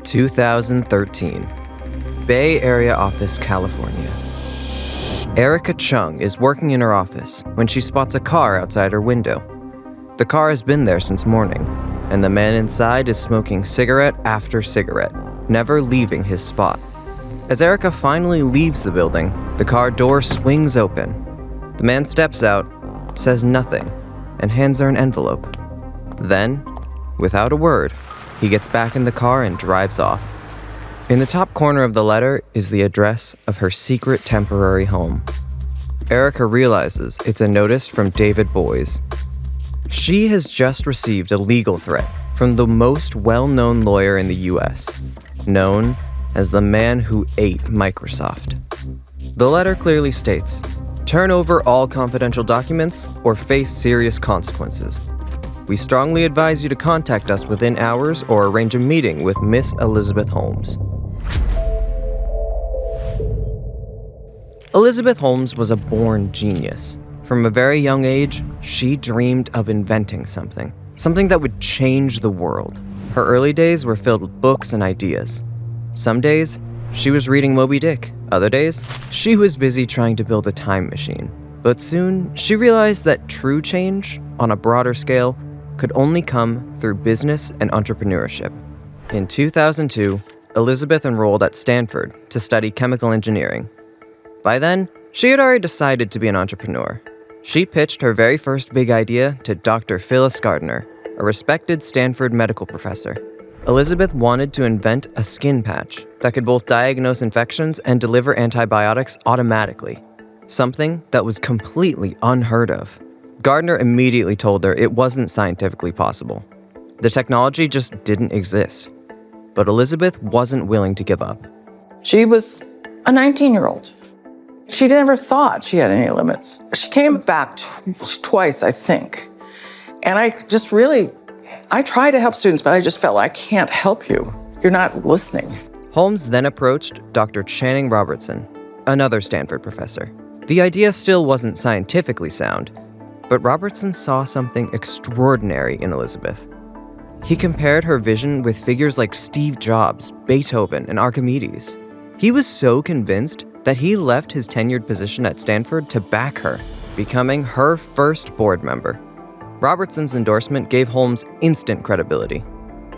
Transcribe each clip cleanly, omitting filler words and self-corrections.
2013. Bay Area office, California. Erica Chung is working in her office when she spots a car outside her window. The car has been there since morning, and the man inside is smoking cigarette after cigarette, never leaving his spot. As Erica finally leaves the building, the car door swings open. The man steps out, says nothing, and hands her an envelope. Then, without a word, he gets back in the car and drives off. In the top corner of the letter is the address of her secret temporary home. Erica realizes it's a notice from David Boies. She has just received a legal threat from the most well-known lawyer in the US, known as the man who ate Microsoft. The letter clearly states, "Turn over all confidential documents or face serious consequences. We strongly advise you to contact us within hours or arrange a meeting with Miss Elizabeth Holmes." Elizabeth Holmes was a born genius. From a very young age, she dreamed of inventing something that would change the world. Her early days were filled with books and ideas. Some days, she was reading Moby Dick. Other days, she was busy trying to build a time machine. But soon, she realized that true change, on a broader scale, could only come through business and entrepreneurship. In 2002, Elizabeth enrolled at Stanford to study chemical engineering. By then, she had already decided to be an entrepreneur. She pitched her very first big idea to Dr. Phyllis Gardner, a respected Stanford medical professor. Elizabeth wanted to invent a skin patch that could both diagnose infections and deliver antibiotics automatically, something that was completely unheard of. Gardner immediately told her it wasn't scientifically possible. The technology just didn't exist. But Elizabeth wasn't willing to give up. She was a 19-year-old. She never thought she had any limits. She came back twice, I think. And I try to help students, but I just felt, I can't help you. You're not listening. Holmes then approached Dr. Channing Robertson, another Stanford professor. The idea still wasn't scientifically sound, but Robertson saw something extraordinary in Elizabeth. He compared her vision with figures like Steve Jobs, Beethoven, and Archimedes. He was so convinced that he left his tenured position at Stanford to back her, becoming her first board member. Robertson's endorsement gave Holmes instant credibility.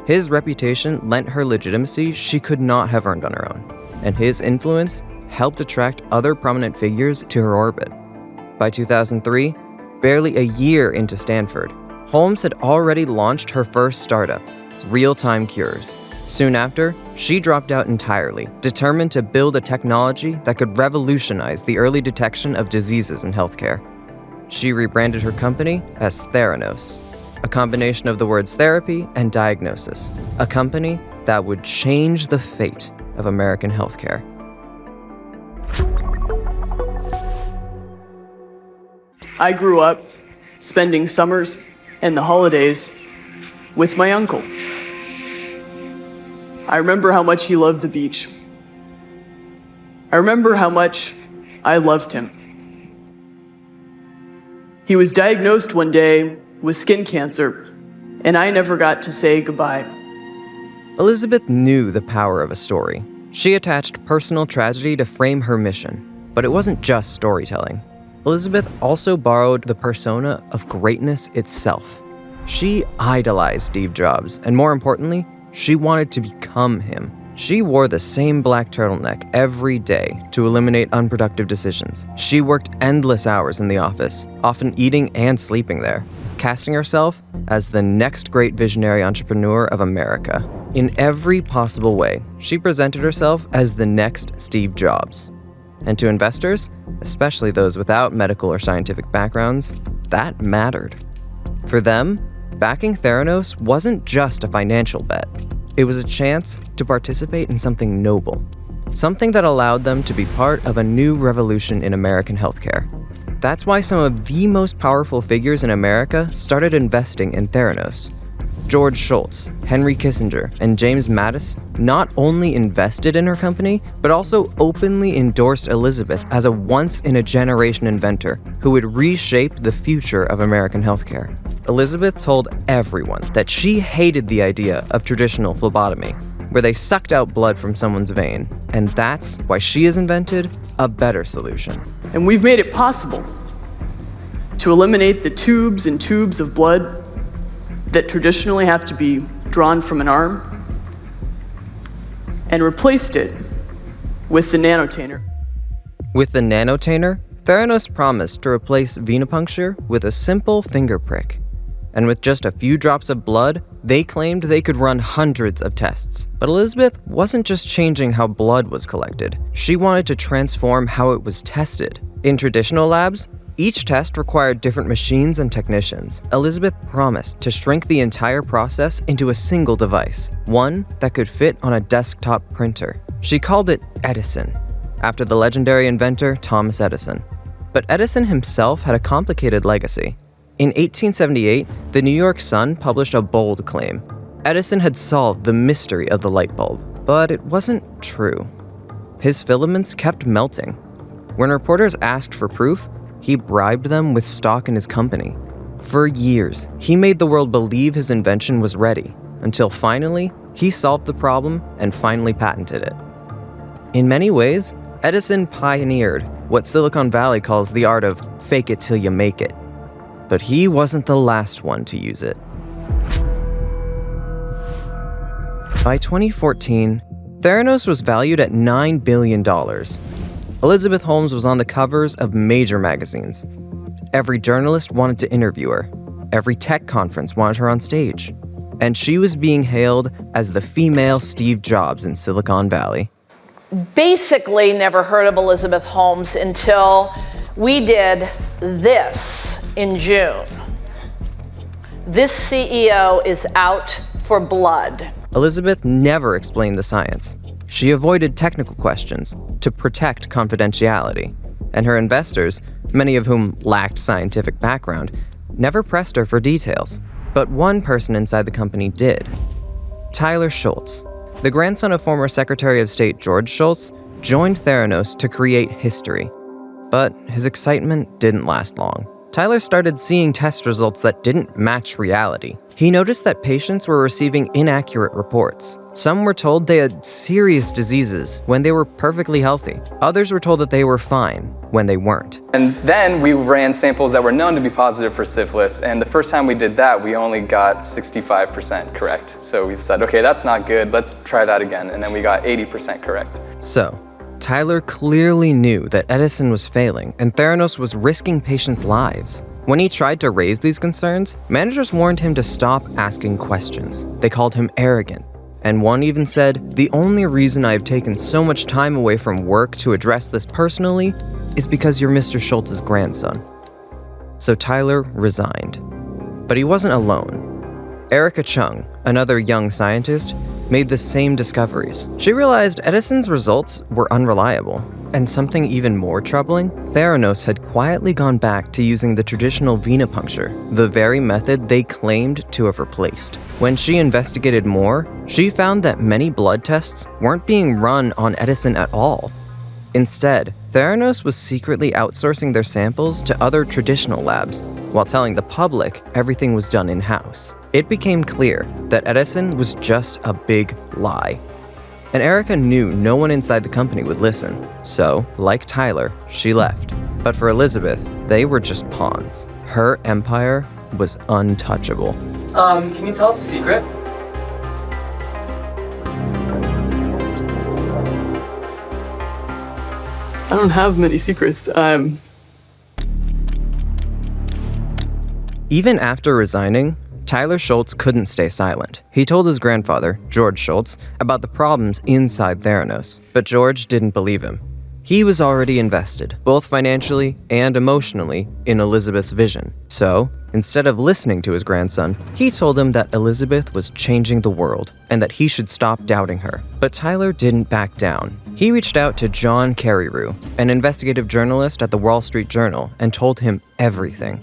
His reputation lent her legitimacy she could not have earned on her own, and his influence helped attract other prominent figures to her orbit. By 2003, barely a year into Stanford, Holmes had already launched her first startup, Real-Time Cures. Soon after, she dropped out entirely, determined to build a technology that could revolutionize the early detection of diseases in healthcare. She rebranded her company as Theranos, a combination of the words therapy and diagnosis, a company that would change the fate of American healthcare. I grew up spending summers and the holidays with my uncle. I remember how much he loved the beach. I remember how much I loved him. He was diagnosed one day with skin cancer, and I never got to say goodbye. Elizabeth knew the power of a story. She attached personal tragedy to frame her mission, but it wasn't just storytelling. Elizabeth also borrowed the persona of greatness itself. She idolized Steve Jobs, and more importantly, she wanted to become him. She wore the same black turtleneck every day to eliminate unproductive decisions. She worked endless hours in the office, often eating and sleeping there, casting herself as the next great visionary entrepreneur of America. In every possible way, she presented herself as the next Steve Jobs. And to investors, especially those without medical or scientific backgrounds, that mattered. For them, backing Theranos wasn't just a financial bet. It was a chance to participate in something noble, something that allowed them to be part of a new revolution in American healthcare. That's why some of the most powerful figures in America started investing in Theranos. George Shultz, Henry Kissinger, and James Mattis not only invested in her company, but also openly endorsed Elizabeth as a once-in-a-generation inventor who would reshape the future of American healthcare. Elizabeth told everyone that she hated the idea of traditional phlebotomy, where they sucked out blood from someone's vein. And that's why she has invented a better solution. And we've made it possible to eliminate the tubes and tubes of blood that traditionally have to be drawn from an arm and replaced it with the nanotainer. With the nanotainer, Theranos promised to replace venipuncture with a simple finger prick. And with just a few drops of blood, they claimed they could run hundreds of tests. But Elizabeth wasn't just changing how blood was collected. She wanted to transform how it was tested. In traditional labs, each test required different machines and technicians. Elizabeth promised to shrink the entire process into a single device, one that could fit on a desktop printer. She called it Edison, after the legendary inventor Thomas Edison. But Edison himself had a complicated legacy. In 1878, the New York Sun published a bold claim. Edison had solved the mystery of the light bulb, but it wasn't true. His filaments kept melting. When reporters asked for proof, he bribed them with stock in his company. For years, he made the world believe his invention was ready, until finally, he solved the problem and finally patented it. In many ways, Edison pioneered what Silicon Valley calls the art of fake it till you make it. But he wasn't the last one to use it. By 2014, Theranos was valued at $9 billion. Elizabeth Holmes was on the covers of major magazines. Every journalist wanted to interview her. Every tech conference wanted her on stage. And she was being hailed as the female Steve Jobs in Silicon Valley. Basically never heard of Elizabeth Holmes until we did this in June. This CEO is out for blood. Elizabeth never explained the science. She avoided technical questions to protect confidentiality, and her investors, many of whom lacked scientific background, never pressed her for details. But one person inside the company did. Tyler Shultz, the grandson of former Secretary of State George Shultz, joined Theranos to create history. But his excitement didn't last long. Tyler started seeing test results that didn't match reality. He noticed that patients were receiving inaccurate reports. Some were told they had serious diseases when they were perfectly healthy. Others were told that they were fine when they weren't. And then we ran samples that were known to be positive for syphilis, and the first time we did that, we only got 65% correct. So we said, okay, that's not good, let's try that again, and then we got 80% correct. So, Tyler clearly knew that Edison was failing and Theranos was risking patients' lives. When he tried to raise these concerns, managers warned him to stop asking questions. They called him arrogant. And one even said, "The only reason I have taken so much time away from work to address this personally is because you're Mr. Schultz's grandson." So Tyler resigned. But he wasn't alone. Erica Chung, another young scientist, made the same discoveries. She realized Edison's results were unreliable. And something even more troubling, Theranos had quietly gone back to using the traditional venipuncture, the very method they claimed to have replaced. When she investigated more, she found that many blood tests weren't being run on Edison at all. Instead, Theranos was secretly outsourcing their samples to other traditional labs, while telling the public everything was done in-house. It became clear that Edison was just a big lie. And Erica knew no one inside the company would listen. So, like Tyler, she left. But for Elizabeth, they were just pawns. Her empire was untouchable. Can you tell us a secret? I don't have many secrets. Even after resigning, Tyler Shultz couldn't stay silent. He told his grandfather, George Shultz, about the problems inside Theranos, but George didn't believe him. He was already invested, both financially and emotionally, in Elizabeth's vision. So, instead of listening to his grandson, he told him that Elizabeth was changing the world and that he should stop doubting her. But Tyler didn't back down. He reached out to John Carreyrou, an investigative journalist at the Wall Street Journal, and told him everything.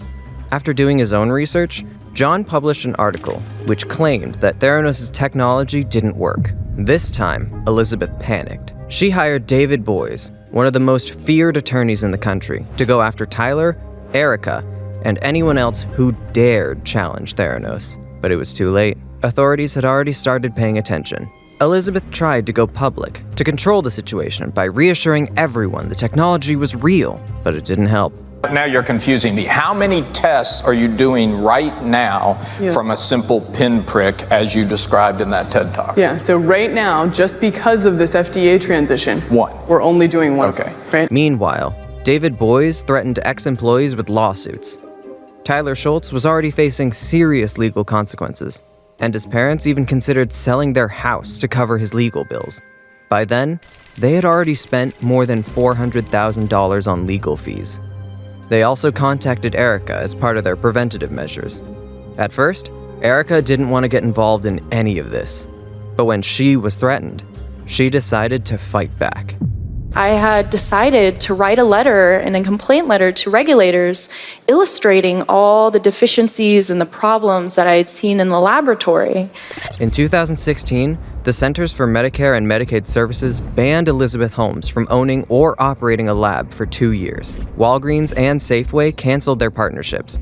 After doing his own research, John published an article which claimed that Theranos' technology didn't work. This time, Elizabeth panicked. She hired David Boies, one of the most feared attorneys in the country, to go after Tyler, Erica, and anyone else who dared challenge Theranos. But it was too late. Authorities had already started paying attention. Elizabeth tried to go public to control the situation by reassuring everyone the technology was real, but it didn't help. Now you're confusing me. How many tests are you doing right now from a simple pinprick as you described in that TED Talk? Yeah, so right now, just because of this FDA transition, we're only doing one. Okay. Right? Meanwhile, David Boies threatened ex-employees with lawsuits. Tyler Schultz was already facing serious legal consequences, and his parents even considered selling their house to cover his legal bills. By then, they had already spent more than $400,000 on legal fees. They also contacted Erica as part of their preventative measures. At first, Erica didn't want to get involved in any of this, but when she was threatened, she decided to fight back. I had decided to write a letter and a complaint letter to regulators illustrating all the deficiencies and the problems that I had seen in the laboratory. In 2016, the Centers for Medicare and Medicaid Services banned Elizabeth Holmes from owning or operating a lab for 2 years. Walgreens and Safeway canceled their partnerships.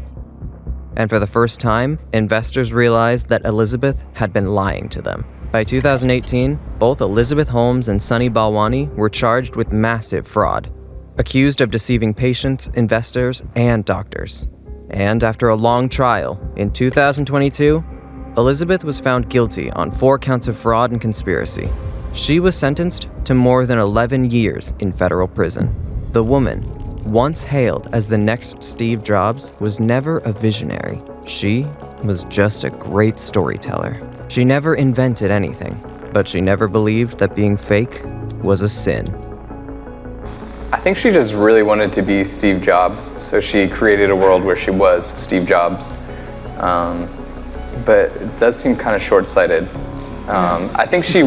And for the first time, investors realized that Elizabeth had been lying to them. By 2018, both Elizabeth Holmes and Sunny Balwani were charged with massive fraud, accused of deceiving patients, investors, and doctors. And after a long trial, in 2022, Elizabeth was found guilty on 4 counts of fraud and conspiracy. She was sentenced to more than 11 years in federal prison. The woman, once hailed as the next Steve Jobs, was never a visionary. She was just a great storyteller. She never invented anything, but she never believed that being fake was a sin. I think she just really wanted to be Steve Jobs, so she created a world where she was Steve Jobs. But it does seem kind of short-sighted. I think she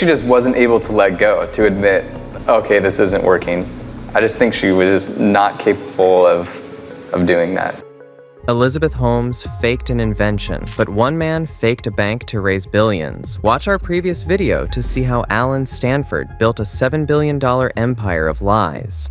just wasn't able to let go, to admit, okay, this isn't working. I just think she was just not capable of doing that. Elizabeth Holmes faked an invention, but one man faked a bank to raise billions. Watch our previous video to see how Alan Stanford built a $7 billion empire of lies.